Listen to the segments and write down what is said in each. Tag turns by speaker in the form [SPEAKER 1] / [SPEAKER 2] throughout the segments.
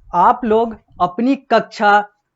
[SPEAKER 1] आप लोग अपनी कक्षा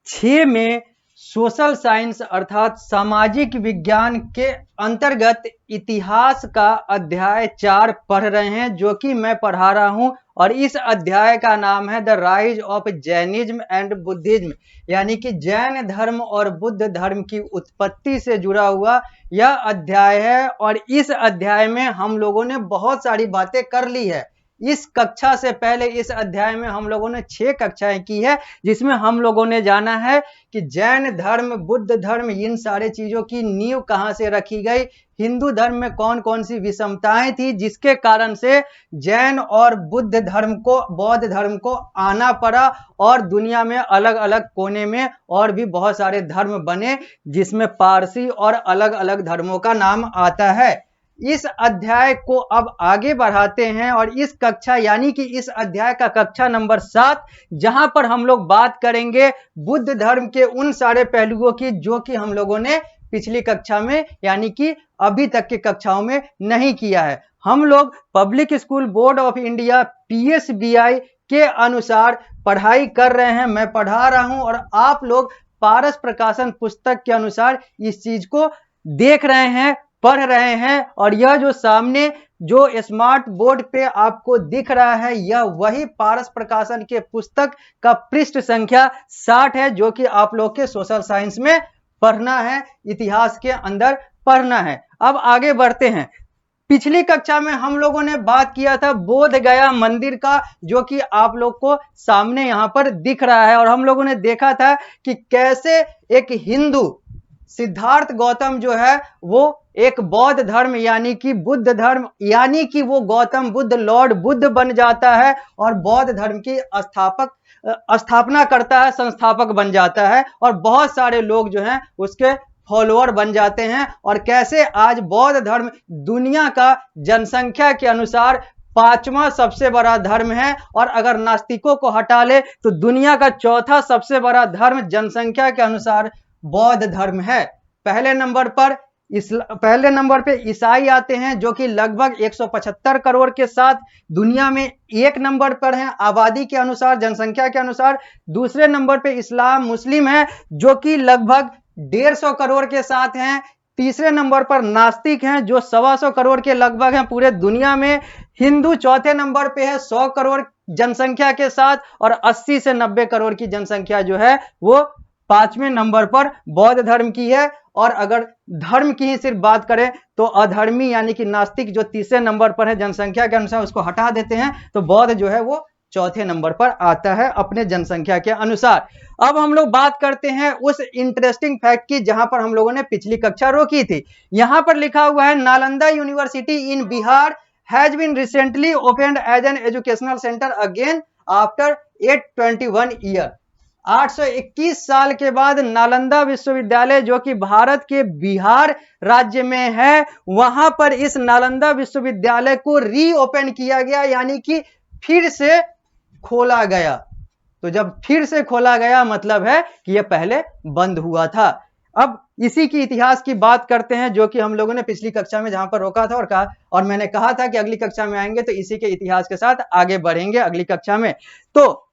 [SPEAKER 1] 6 में सोशल साइंस अर्थात सामाजिक विज्ञान के अंतर्गत इतिहास का अध्याय 4 पढ़ रहे हैं, जो कि मैं पढ़ा रहा हूं। और इस अध्याय का नाम है the rise of Jainism and Buddhism, यानी कि जैन धर्म और बुद्ध धर्म की उत्पत्ति से जुड़ा हुआ यह अध्याय है। और इस अध्याय में हम लोगों ने बहुत सारी बातें कर ली है। इस कक्षा से पहले इस अध्याय में हम लोगों ने 6 कक्षाएं की है, जिसमें हम लोगों ने जाना है कि जैन धर्म, बुद्ध धर्म, इन सारे चीजों की नींव कहां से रखी गई, हिंदू धर्म में कौन कौन सी विषमताएं थी जिसके कारण से जैन और बुद्ध धर्म को, बौद्ध धर्म को आना पड़ा, और दुनिया में अलग अलग कोने में और भी बहुत सारे धर्म बने, जिसमें पारसी और अलग अलग धर्मों का नाम आता है। इस अध्याय को अब आगे बढ़ाते हैं और इस कक्षा यानी कि इस अध्याय का कक्षा नंबर 7, जहां पर हम लोग बात करेंगे बुद्ध धर्म के उन सारे पहलुओं की जो कि हम लोगों ने पिछली कक्षा में यानी कि अभी तक की कक्षाओं में नहीं किया है। हम लोग public school board of India PSBI के अनुसार पढ़ाई कर रहे हैं। मैं पढ़ा रहा हूं और आप लोग पारस प्रकाशन पुस्तक के अनुसार इस चीज को देख रहे हैं, पढ़ रहे हैं। और यह जो सामने जो स्मार्ट बोर्ड पे आपको दिख रहा है, यह वही पारस प्रकाशन के पुस्तक का पृष्ठ संख्या 60 है, जो कि आप लोग के सोशल साइंस में पढ़ना है, इतिहास के अंदर पढ़ना है। अब आगे बढ़ते हैं। पिछली कक्षा में हम लोगों ने बात किया था बोध गया मंदिर का, जो कि आप लोग को सामने यहां पर दिख रहा है। और हम लोगों ने देखा था कि कैसे एक हिंदू सिद्धार्थ गौतम जो है वो एक बौद्ध धर्म यानी कि बुद्ध धर्म यानी कि वो गौतम बुद्ध लॉर्ड बुद्ध बन जाता है और बौद्ध धर्म की स्थापना करता है, संस्थापक बन जाता है, और बहुत सारे लोग जो हैं उसके फॉलोअर बन जाते हैं। और कैसे आज बौद्ध धर्म दुनिया का जनसंख्या के अनुसार 5वां सबसे बड़ा धर्म है, और अगर नास्तिकों को हटा ले तो दुनिया का 4था सबसे बड़ा धर्म जनसंख्या के अनुसार बौद्ध धर्म है। पहले नंबर पे ईसाई आते हैं, जो कि लगभग 175 करोड़ के साथ दुनिया में 1 नंबर पर हैं आबादी के अनुसार, जनसंख्या के अनुसार। दूसरे नंबर पे इस्लाम मुस्लिम है, जो कि लगभग 150 करोड़ के साथ हैं। तीसरे नंबर पर नास्तिक हैं, जो 125 करोड़ के लगभग हैं पूरे दुनिया में। हिंदू चौथे नंबर पे है 100 करोड़ जनसंख्या के साथ, और 80 से 90 करोड़ की जनसंख्या जो है वो 5वें नंबर पर बौद्ध धर्म की है। और अगर धर्म की ही सिर्फ बात करें तो अधर्मी यानी कि नास्तिक जो तीसरे नंबर पर है जनसंख्या के अनुसार, उसको हटा देते हैं तो बौद्ध जो है वो चौथे नंबर पर आता है अपने जनसंख्या के अनुसार। अब हम लोग बात करते हैं उस इंटरेस्टिंग फैक्ट की जहां पर हम लोगों ने पिछली कक्षा रोकी थी। यहां पर लिखा हुआ है Nalanda university in Bihar has been recently opened as an educational centre again after 821 year. 821 साल के बाद नालंदा विश्वविद्यालय, जो कि भारत के बिहार राज्य में है, वहां पर इस नालंदा विश्वविद्यालय को रीओपन किया गया, यानी कि फिर से खोला गया। तो जब फिर से खोला गया मतलब है कि यह पहले बंद हुआ था। अब इसी की इतिहास की बात करते हैं, जो कि हम लोगों ने पिछली कक्षा में जहां पर रोका था और मैंने कहा था कि अगली कक्षा में आएंगे तो इसी के इतिहास के साथ आगे बढ़ेंगे अगली कक्षा में। तो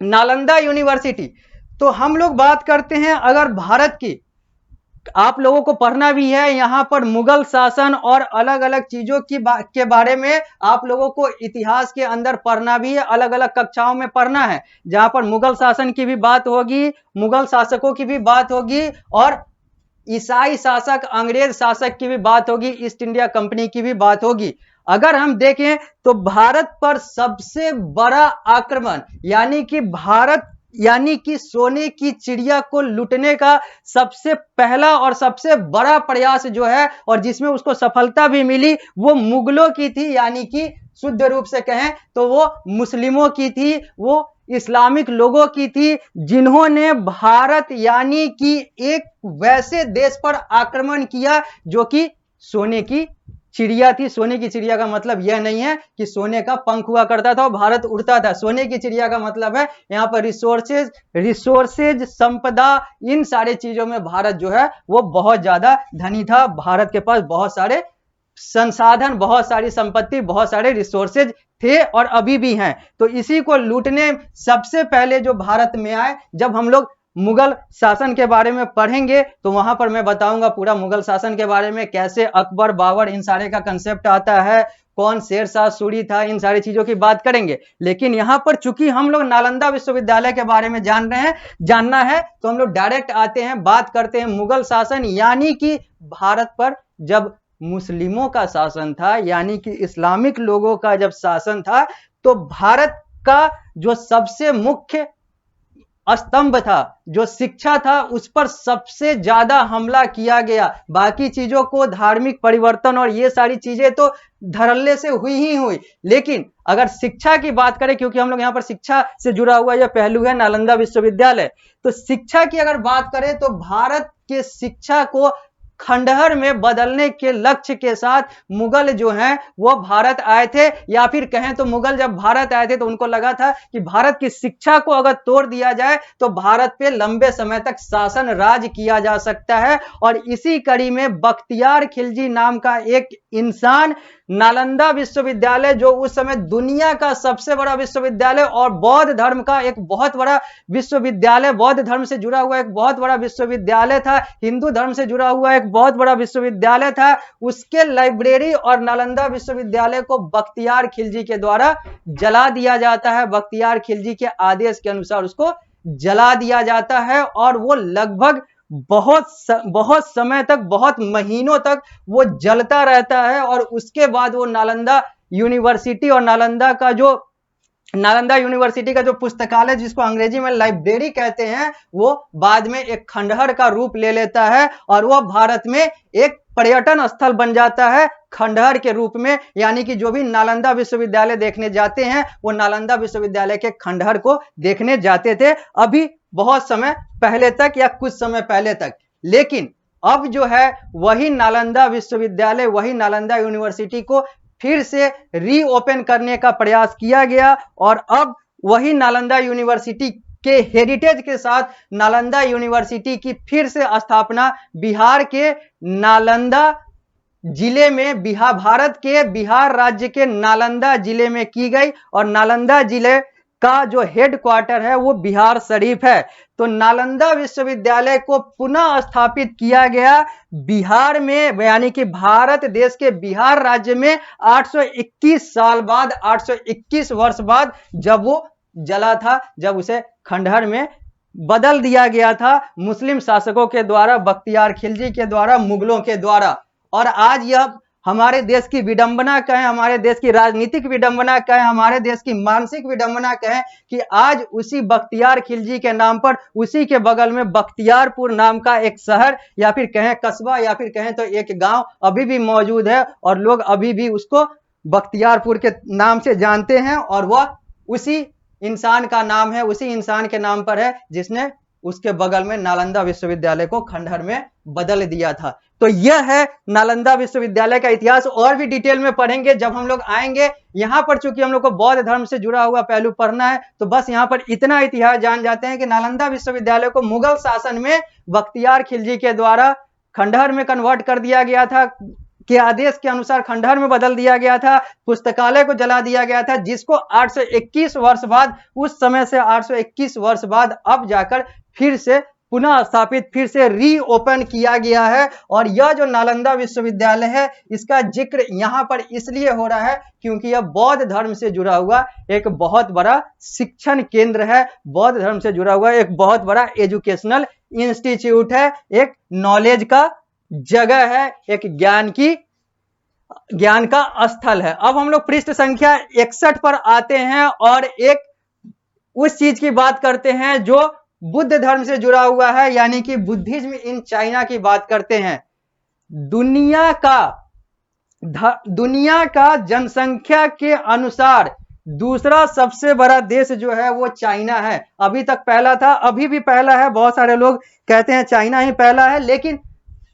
[SPEAKER 1] नालंदा यूनिवर्सिटी, तो हम लोग बात करते हैं अगर भारत की, आप लोगों को पढ़ना भी है यहां पर मुगल शासन और अलग अलग चीजों के बारे में आप लोगों को इतिहास के अंदर पढ़ना भी है, अलग अलग कक्षाओं में पढ़ना है, जहां पर मुगल शासन की भी बात होगी, मुगल शासकों की भी बात होगी, और ईसाई शासक, अंग्रेज शासक की भी बात होगी, ईस्ट इंडिया कंपनी की भी बात होगी। अगर हम देखें तो भारत पर सबसे बड़ा आक्रमण यानी कि सोने की चिड़िया को लूटने का सबसे पहला और सबसे बड़ा प्रयास जो है और जिसमें उसको सफलता भी मिली, वो मुगलों की थी, यानी कि शुद्ध रूप से कहें तो वो मुस्लिमों की थी, वो इस्लामिक लोगों की थी, जिन्होंने भारत यानी कि एक वैसे देश पर आक्रमण किया जो कि सोने की चिड़िया थी। सोने की चिड़िया का मतलब यह नहीं है कि सोने का पंख हुआ करता था और भारत उड़ता था। सोने की चिड़िया का मतलब है यहां पर रिसोर्सेज, संपदा, इन सारे चीजों में भारत जो है वो बहुत ज्यादा धनी था। भारत के पास बहुत सारे संसाधन, बहुत सारी संपत्ति, बहुत सारे रिसोर्सेज थे और अभी भी हैं। तो इसी को लूटने सबसे पहले जो भारत में आए, जब हम लोग मुगल शासन के बारे में पढ़ेंगे तो वहां पर मैं बताऊंगा पूरा मुगल शासन के बारे में, कैसे अकबर, बाबर, इन सारे का कंसेप्ट आता है, कौन शेरशाह सूरी था, इन सारी चीजों की बात करेंगे। लेकिन यहां पर चूंकि हम लोग नालंदा विश्वविद्यालय के बारे में जानना है तो हम लोग डायरेक्ट आते हैं, बात करते हैं मुगल शासन, यानी कि भारत पर जब मुस्लिमों का शासन था, यानी कि इस्लामिक लोगों का जब शासन था, तो भारत का जो सबसे मुख्य स्तंभ था, जो शिक्षा था, उस पर सबसे ज्यादा हमला किया गया। बाकी चीजों को, धार्मिक परिवर्तन और ये सारी चीजें तो धड़ल्ले से हुई ही हुई, लेकिन अगर शिक्षा की बात करें, क्योंकि हम लोग यहाँ पर शिक्षा से जुड़ा हुआ यह पहलू है नालंदा विश्वविद्यालय, तो शिक्षा की अगर बात करें तो भारत के शिक्षा को खंडहर में बदलने के लक्ष्य के साथ मुगल जो हैं वो भारत आए थे, या फिर कहें तो मुगल जब भारत आए थे तो उनको लगा था कि भारत की शिक्षा को अगर तोड़ दिया जाए तो भारत पे लंबे समय तक शासन राज किया जा सकता है। और इसी कड़ी में बख्तियार खिलजी नाम का एक इंसान नालंदा विश्वविद्यालय, जो उस समय दुनिया का सबसे बड़ा विश्वविद्यालय और बौद्ध धर्म का एक बहुत बड़ा विश्वविद्यालय, बौद्ध धर्म से जुड़ा हुआ एक बहुत बड़ा विश्वविद्यालय था, हिंदू धर्म से जुड़ा हुआ एक बहुत बड़ा विश्वविद्यालय था, उसके लाइब्रेरी और नालंदा विश्वविद्यालय को बख्तियार खिलजी के द्वारा जला दिया जाता है। बख्तियार खिलजी के आदेश के अनुसार उसको जला दिया जाता है और वो लगभग बहुत समय तक, बहुत महीनों तक वो जलता रहता है। और उसके बाद वो नालंदा यूनिवर्सिटी और नालंदा यूनिवर्सिटी का जो पुस्तकालय, जिसको अंग्रेजी में लाइब्रेरी कहते हैं, वो बाद में एक खंडहर का रूप ले लेता है और वह भारत में एक पर्यटन स्थल बन जाता है खंडहर के रूप में। यानी कि जो भी नालंदा विश्वविद्यालय देखने जाते हैं वो नालंदा विश्वविद्यालय के खंडहर को देखने जाते थे, अभी बहुत समय पहले तक या कुछ समय पहले तक। लेकिन अब जो है वही नालंदा विश्वविद्यालय, वही नालंदा यूनिवर्सिटी को फिर से रीओपन करने का प्रयास किया गया और अब वही नालंदा यूनिवर्सिटी के हेरिटेज के साथ नालंदा यूनिवर्सिटी की फिर से स्थापना बिहार के नालंदा जिले में, भारत के बिहार राज्य के नालंदा जिले में की गई। और नालंदा जिले का जो हेडक्वार्टर है वो बिहार शरीफ है। तो नालंदा विश्वविद्यालय को पुनः स्थापित किया गया बिहार में, यानी कि भारत देश के बिहार राज्य में 821 साल बाद, 821 वर्ष बाद, जब वो जला था, जब उसे खंडहर में बदल दिया गया था मुस्लिम शासकों के द्वारा, बख्तियार खिलजी के द्वारा, मुगलों के द्वारा। और आज यह हमारे देश की विडंबना कहें, हमारे देश की राजनीतिक विडंबना कहें, हमारे देश की मानसिक विडंबना कहें कि आज उसी बख्तियार खिलजी के नाम पर, उसी के बगल में बख्तियारपुर नाम का एक शहर या फिर कहें कस्बा या फिर कहें तो एक गांव अभी भी मौजूद है और लोग अभी भी उसको बख्तियारपुर के नाम से जानते हैं। और वह उसी इंसान का नाम है, उसी इंसान के नाम पर है जिसने उसके बगल में नालंदा विश्वविद्यालय को खंडहर में बदल दिया था। तो यह है नालंदा विश्वविद्यालय का इतिहास। और भी डिटेल में पढ़ेंगे जब हम लोग आएंगे। यहां पर चूंकि हम लोग को बौद्ध धर्म से जुड़ा हुआ पहलू पढ़ना है तो बस यहां पर इतना इतिहास जान जाते हैं कि नालंदा विश्वविद्यालय को मुगल शासन में बख्तियार खिलजी के द्वारा खंडहर में कन्वर्ट कर दिया गया था, के आदेश के अनुसार खंडहर में बदल दिया गया था, पुस्तकालय को जला दिया गया था, जिसको 821 वर्ष बाद, उस समय से 821 वर्ष बाद अब जाकर फिर से पुनः स्थापित, फिर से रीओपन किया गया है। और यह जो नालंदा विश्वविद्यालय है इसका जिक्र यहाँ पर इसलिए हो रहा है क्योंकि यह बौद्ध धर्म से जुड़ा हुआ एक बहुत बड़ा शिक्षण केंद्र है, बौद्ध धर्म से जुड़ा हुआ एक बहुत बड़ा एजुकेशनल इंस्टीट्यूट है, एक नॉलेज का जगह है, एक ज्ञान का स्थल है। अब हम लोग पृष्ठ संख्या 61 पर आते हैं और एक उस चीज की बात करते हैं जो बुद्ध धर्म से जुड़ा हुआ है, यानी कि बुद्धिज्म इन चाइना की बात करते हैं। दुनिया का जनसंख्या के अनुसार दूसरा सबसे बड़ा देश जो है वो चाइना है। अभी तक पहला था, अभी भी पहला है, बहुत सारे लोग कहते हैं चाइना ही पहला है, लेकिन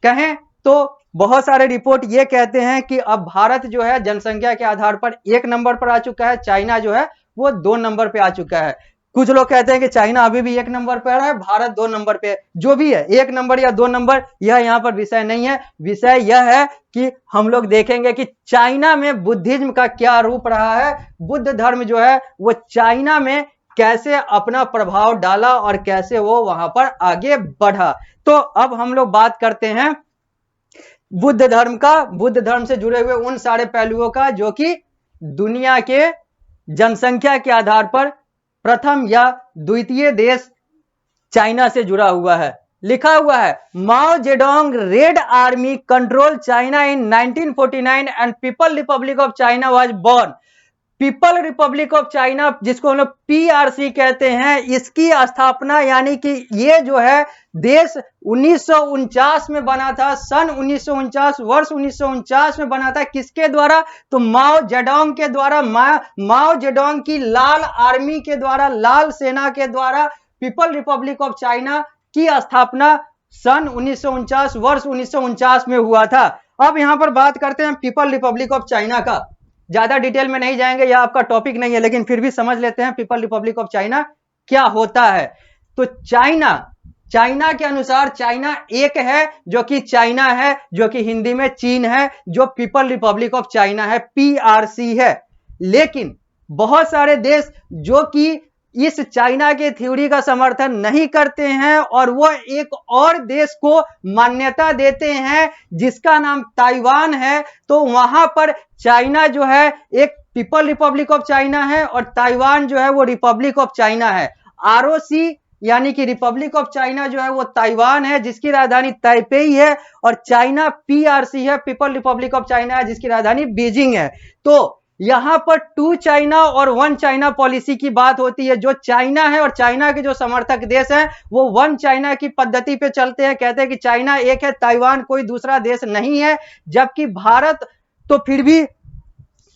[SPEAKER 1] कहें तो बहुत सारे रिपोर्ट ये कहते हैं कि अब भारत जो है जनसंख्या के आधार पर 1 नंबर पर आ चुका है, चाइना जो है वो 2 नंबर पे आ चुका है। कुछ लोग कहते हैं कि चाइना अभी भी 1 नंबर पर है, भारत 2 नंबर पे है। जो भी है, 1 नंबर या 2 नंबर, यह यहाँ पर विषय नहीं है। विषय यह है कि हम लोग देखेंगे कि चाइना में बुद्धिज्म का क्या रूप रहा है, बुद्ध धर्म जो है वो चाइना में कैसे अपना प्रभाव डाला और कैसे वो वहां पर आगे बढ़ा। तो अब हम लोग बात करते हैं बुद्ध धर्म का, बुद्ध धर्म से जुड़े हुए उन सारे पहलुओं का जो कि दुनिया के जनसंख्या के आधार पर प्रथम या द्वितीय देश चाइना से जुड़ा हुआ है। लिखा हुआ है, Mao Zedong red army control China in 1949 and people republic of China was born. People republic of China, जिसको हम लोग पीआरसी कहते हैं, इसकी स्थापना यानी कि ये जो है देश 1949 में बना था। सन 1949, वर्ष 1949 में बना था। किसके द्वारा? तो माओ जेडोंग के द्वारा। माओ जेडोंग की लाल आर्मी के द्वारा, लाल सेना के द्वारा पीपल रिपब्लिक ऑफ चाइना की स्थापना सन 1949, वर्ष 1949 में हुआ था। अब यहां पर बात करते हैं पीपल रिपब्लिक ऑफ चाइना का। ज्यादा डिटेल में नहीं जाएंगे, यह आपका टॉपिक नहीं है, लेकिन फिर भी समझ लेते हैं पीपल रिपब्लिक ऑफ चाइना क्या होता है। तो चाइना के अनुसार चाइना एक है जो कि चाइना है, जो कि हिंदी में चीन है, जो पीपल रिपब्लिक ऑफ चाइना है, पीआरसी है। लेकिन बहुत सारे देश जो कि इस चाइना के थ्योरी का समर्थन नहीं करते हैं और वो एक और देश को मान्यता देते हैं जिसका नाम ताइवान है। तो वहां पर चाइना जो है एक पीपल रिपब्लिक ऑफ चाइना है और ताइवान जो है वो रिपब्लिक ऑफ चाइना है। आरओसी यानी कि रिपब्लिक ऑफ चाइना जो है वो ताइवान है जिसकी राजधानी ताइपेई है, और चाइना पीआरसी है, पीपल रिपब्लिक ऑफ चाइना है, जिसकी राजधानी बीजिंग है। तो यहां पर 2 चाइना और 1 चाइना पॉलिसी की बात होती है। जो चाइना है और चाइना के जो समर्थक देश हैं वो 1 चाइना की पद्धति पे चलते हैं, कहते हैं कि चाइना एक है, ताइवान कोई दूसरा देश नहीं है। जबकि भारत तो फिर भी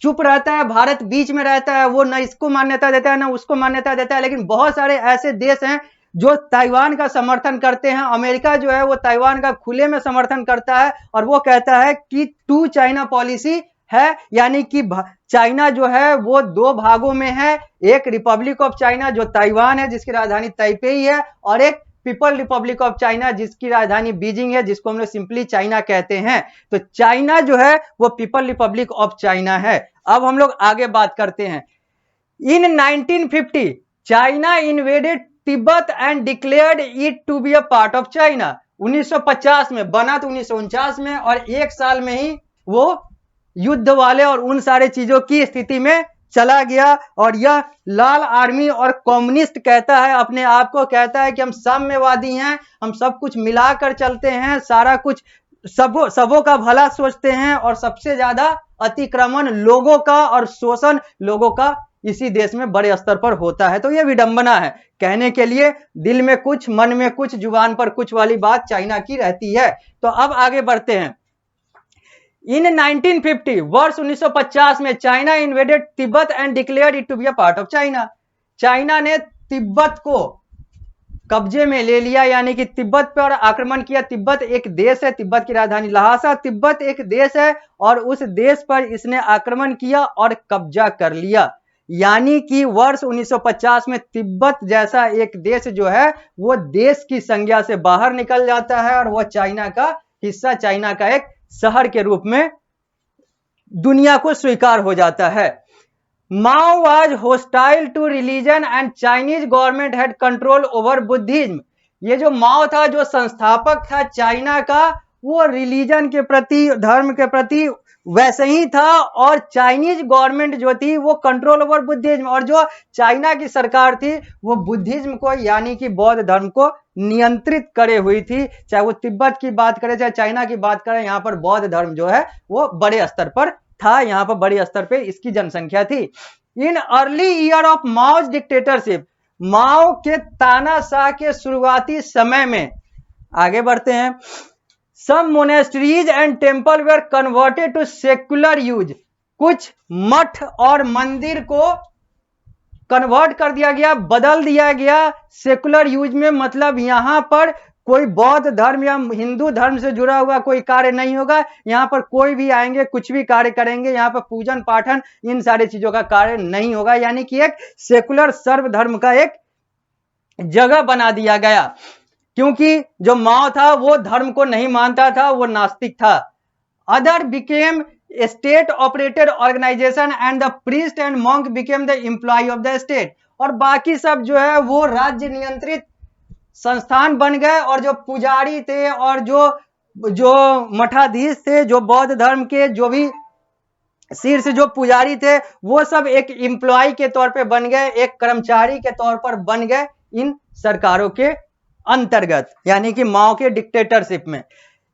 [SPEAKER 1] चुप रहता है, भारत बीच में रहता है, वो ना इसको मान्यता देता है ना उसको मान्यता देता है। लेकिन बहुत सारे ऐसे देश हैं जो ताइवान का समर्थन करते हैं। अमेरिका जो है वो ताइवान का खुले में समर्थन करता है और वो कहता है कि 2 चाइना पॉलिसी है, यानी कि चाइना जो है वो 2 भागों में है। एक रिपब्लिक ऑफ चाइना जो ताइवान है जिसकी राजधानी ताइपेई है, और एक पीपल रिपब्लिक ऑफ चाइना जिसकी राजधानी बीजिंग है, जिसको हम लोग सिंपली चाइना कहते हैं। तो चाइना जो है वो पीपल रिपब्लिक ऑफ चाइना है। अब हम लोग आगे बात करते हैं। In 1950 China invaded Tibet and declared it to be a part of China. 1950 में बना, तो 1949 में, और 1 साल में ही वो युद्ध वाले और उन सारे चीजों की स्थिति में चला गया। और यह लाल आर्मी और कम्युनिस्ट कहता है, अपने आप को कहता है कि हम साम्यवादी हैं, हम सब कुछ मिलाकर चलते हैं, सारा कुछ सबों का भला सोचते हैं, और सबसे ज्यादा अतिक्रमण लोगों का और शोषण लोगों का इसी देश में बड़े स्तर पर होता है। तो यह विडंबना है, कहने के लिए दिल में कुछ, मन में कुछ, जुबान पर कुछ वाली बात चाइना की रहती है। तो अब आगे बढ़ते हैं। इन 1950 वर्ष 1950 में China invaded Tibet and declared it to be a part of China. China ने तिब्बत को कब्जे में ले लिया, यानी कि तिब्बत पर आक्रमण किया। तिब्बत एक देश है, तिब्बत की राजधानी लहासा। तिब्बत एक देश है और उस देश पर इसने आक्रमण किया और कब्जा कर लिया। यानी कि वर्ष 1950 में तिब्बत जैसा एक देश जो है वो देश की संज्ञा से बाहर निकल जाता है और वह चाइना का हिस्सा, चाइना का एक शहर के रूप में दुनिया को स्वीकार हो जाता है। Mao was hostile to religion and Chinese government had control over Buddhism. ये जो माओ था, जो संस्थापक था चाइना का, वो रिलीजन के प्रति, धर्म के प्रति वैसे ही था, और चाइनीज गवर्नमेंट जो थी वो कंट्रोल ओवर बुद्धिज्म, और जो चाइना की सरकार थी वो बुद्धिज्म को यानी कि बौद्ध धर्म को नियंत्रित करे हुई थी। चाहे वो तिब्बत की बात करें चाहे चाइना की बात करें, यहाँ पर बौद्ध धर्म जो है वो बड़े स्तर पर था, यहाँ पर बड़े स्तर पे इसकी जनसंख्या थी। In early year of Mao dictatorship, Mao के तानाशाह के शुरुआती समय में, आगे बढ़ते हैं, some monasteries and temple were converted to secular use. कुछ मठ और मंदिर को कन्वर्ट कर दिया गया, बदल दिया गया सेकुलर यूज में। मतलब यहां पर कोई बौद्ध धर्म या हिंदू धर्म से जुड़ा हुआ कोई कार्य नहीं होगा। यहां पर कोई भी आएंगे कुछ भी कार्य करेंगे, यहां पर पूजन पाठन इन सारी चीजों का कार्य नहीं होगा। यानी कि एक सेकुलर सर्व धर्म का एक जगह बना दिया गया, क्योंकि जो माओ था वो धर्म को नहीं मानता था, वो नास्तिक था। Other became state operated organisation and the priest and monk became the employ of the state, और बाकी सब जो है वो राज्य नियंत्रित संस्थान बन गए, और जो पुजारी थे और जो मठाधीश थे, जो बौद्ध धर्म के जो भी शीर्ष जो पुजारी थे, वो सब एक एम्प्लॉय के तौर पे बन गए, एक कर्मचारी के तौर पर बन गए इन सरकारों के अंतर्गत, यानी कि माओ के डिक्टेटरशिप में।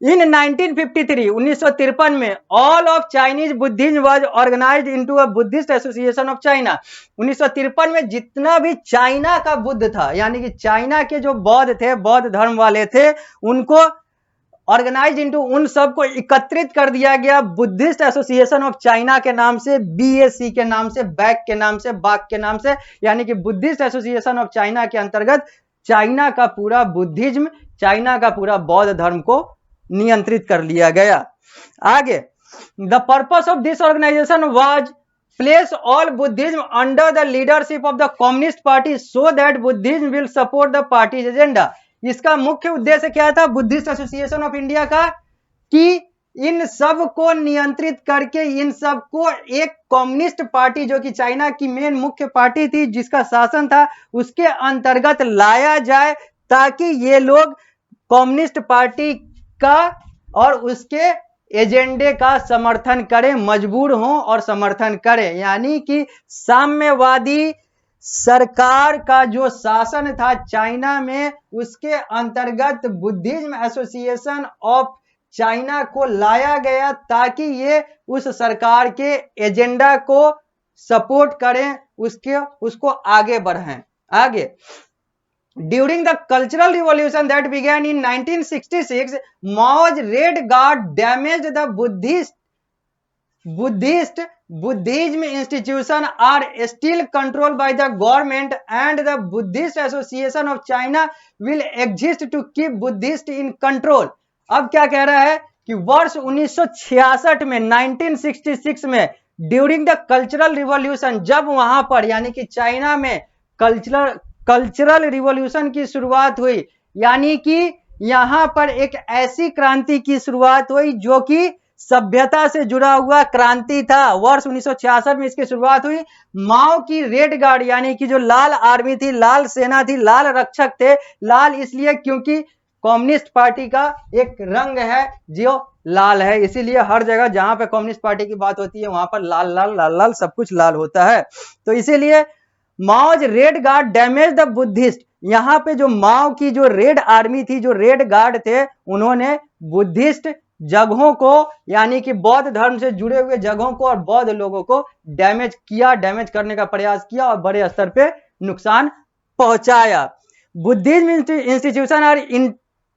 [SPEAKER 1] इन 1953 में all of Chinese Buddhism was organised into a Buddhist association of China. 1953 में जितना भी चाइना का बुद्ध था, यानी कि चाइना के जो बौद्ध थे, बौद्ध धर्म वाले थे, उनको ऑर्गेनाइज इनटू, उन सबको एकत्रित कर दिया गया बुद्धिस्ट एसोसिएशन ऑफ चाइना के नाम से, BAC के नाम से, बैक के नाम से, बाक के नाम से, यानी कि बुद्धिस्ट एसोसिएशन ऑफ चाइना के अंतर्गत चाइना का पूरा बुद्धिज्म, चाइना का पूरा बौद्ध धर्म को नियंत्रित कर लिया गया। आगे, the purpose of this organisation was place all Buddhism under the leadership of the communist party so that Buddhism will support the party's agenda. इसका मुख्य उद्देश्य क्या था बुद्धिस्ट एसोसिएशन ऑफ इंडिया का, कि इन सब को नियंत्रित करके इन सब को एक कम्युनिस्ट पार्टी, जो कि चाइना की मेन मुख्य पार्टी थी जिसका शासन था, उसके अंतर्गत लाया जाए, ताकि ये लोग कम्युनिस्ट पार्टी का और उसके एजेंडे का समर्थन करें, मजबूर हों और समर्थन करें। यानी कि साम्यवादी सरकार का जो शासन था चाइना में, उसके अंतर्गत बुद्धिज्म एसोसिएशन ऑफ चाइना को लाया गया, ताकि ये उस सरकार के एजेंडा को सपोर्ट करें, उसको आगे बढ़ाएं। आगे, during the cultural revolution that began in 1966, Mao's Red Guard damaged the Buddhism institution are still controlled by the government, and the Buddhist Association of China will exist to keep Buddhist in control। अब क्या कह रहा है कि वर्ष 1966 में, 1966 में, during the cultural revolution, जब वहां पर यानी कि चाइना में कल्चरल रिवॉल्यूशन की शुरुआत हुई, यानी कि यहां पर एक ऐसी क्रांति की शुरुआत हुई जो कि सभ्यता से जुड़ा हुआ क्रांति था। वर्ष 1966 में इसकी शुरुआत हुई। माओ की रेड गार्ड, यानी कि जो लाल आर्मी थी, लाल सेना थी, लाल रक्षक थे। लाल इसलिए क्योंकि कम्युनिस्ट पार्टी का एक रंग है जो लाल है, इसीलिए हर जगह जहां पे कम्युनिस्ट पार्टी की बात होती है वहां पर लाल लाल लाल लाल सब कुछ लाल होता है। तो इसीलिए Mao's red guard damage the Buddhist, यहाँ पे जो माओ की जो रेड आर्मी थी, जो रेड गार्ड थे, उन्होंने बुद्धिस्ट जगहों को, यानी कि बौद्ध धर्म से जुड़े हुए जगहों को और बौद्ध लोगों को डैमेज किया, डैमेज करने का प्रयास किया और बड़े स्तर पे नुकसान पहुंचाया। Buddhism institution are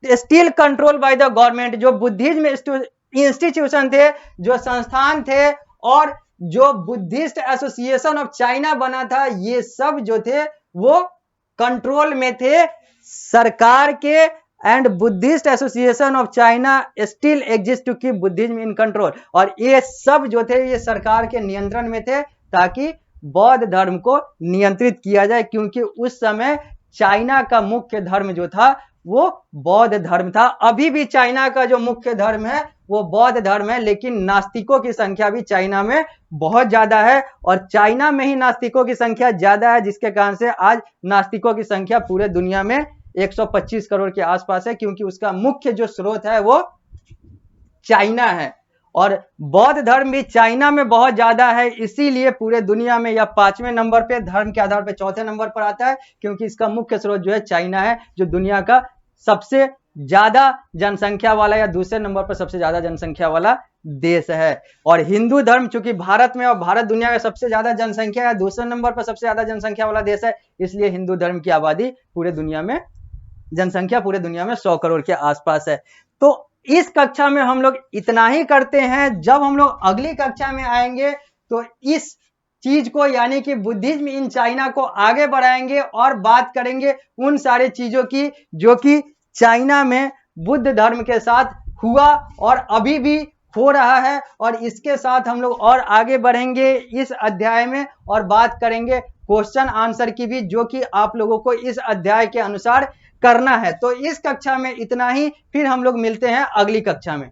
[SPEAKER 1] still control by the government, जो बुद्धिज्म इंस्टीट्यूशन थे, जो संस्थान थे और जो बुद्धिस्ट एसोसिएशन ऑफ चाइना बना था, ये सब जो थे वो कंट्रोल में थे सरकार के। And Buddhist association of China still exist to keep Buddhism in control, और ये सब जो थे ये सरकार के नियंत्रण में थे ताकि बौद्ध धर्म को नियंत्रित किया जाए, क्योंकि उस समय चाइना का मुख्य धर्म जो था वो बौद्ध धर्म था। अभी भी चाइना का जो मुख्य धर्म है वो बौद्ध धर्म है, लेकिन नास्तिकों की संख्या भी चाइना में बहुत ज्यादा है, और चाइना में ही नास्तिकों की संख्या ज्यादा है, जिसके कारण से आज नास्तिकों की संख्या पूरे दुनिया में 125 करोड़ के आसपास है, क्योंकि उसका मुख्य जो स्रोत है वो चाइना है। और बौद्ध धर्म भी चाइना में बहुत ज्यादा है, इसीलिए पूरे दुनिया में यह 5वें नंबर पे, धर्म के आधार पे 4थे नंबर पर आता है, क्योंकि इसका मुख्य स्रोत जो है चाइना है, जो दुनिया का सबसे ज्यादा जनसंख्या वाला या दूसरे नंबर पर सबसे ज्यादा जनसंख्या वाला देश है। और हिंदू धर्म चूंकि भारत में, और भारत दुनिया का सबसे ज्यादा जनसंख्या या दूसरे नंबर पर सबसे ज्यादा जनसंख्या वाला देश है, इसलिए हिंदू धर्म की आबादी पूरे दुनिया में, जनसंख्या पूरे दुनिया में 100 करोड़ के आसपास है। तो इस कक्षा में हम लोग इतना ही करते हैं। जब हम लोग अगली कक्षा में आएंगे तो इस चीज को, यानी कि बुद्धिज्म इन चाइना को आगे बढ़ाएंगे और बात करेंगे उन सारे चीजों की जो कि चाइना में बुद्ध धर्म के साथ हुआ और अभी भी हो रहा है। और इसके साथ हम लोग और आगे बढ़ेंगे इस अध्याय में और बात करेंगे क्वेश्चन आंसर की भी, जो कि आप लोगों को इस अध्याय के अनुसार करना है। तो इस कक्षा में इतना ही, फिर हम लोग मिलते हैं अगली कक्षा में।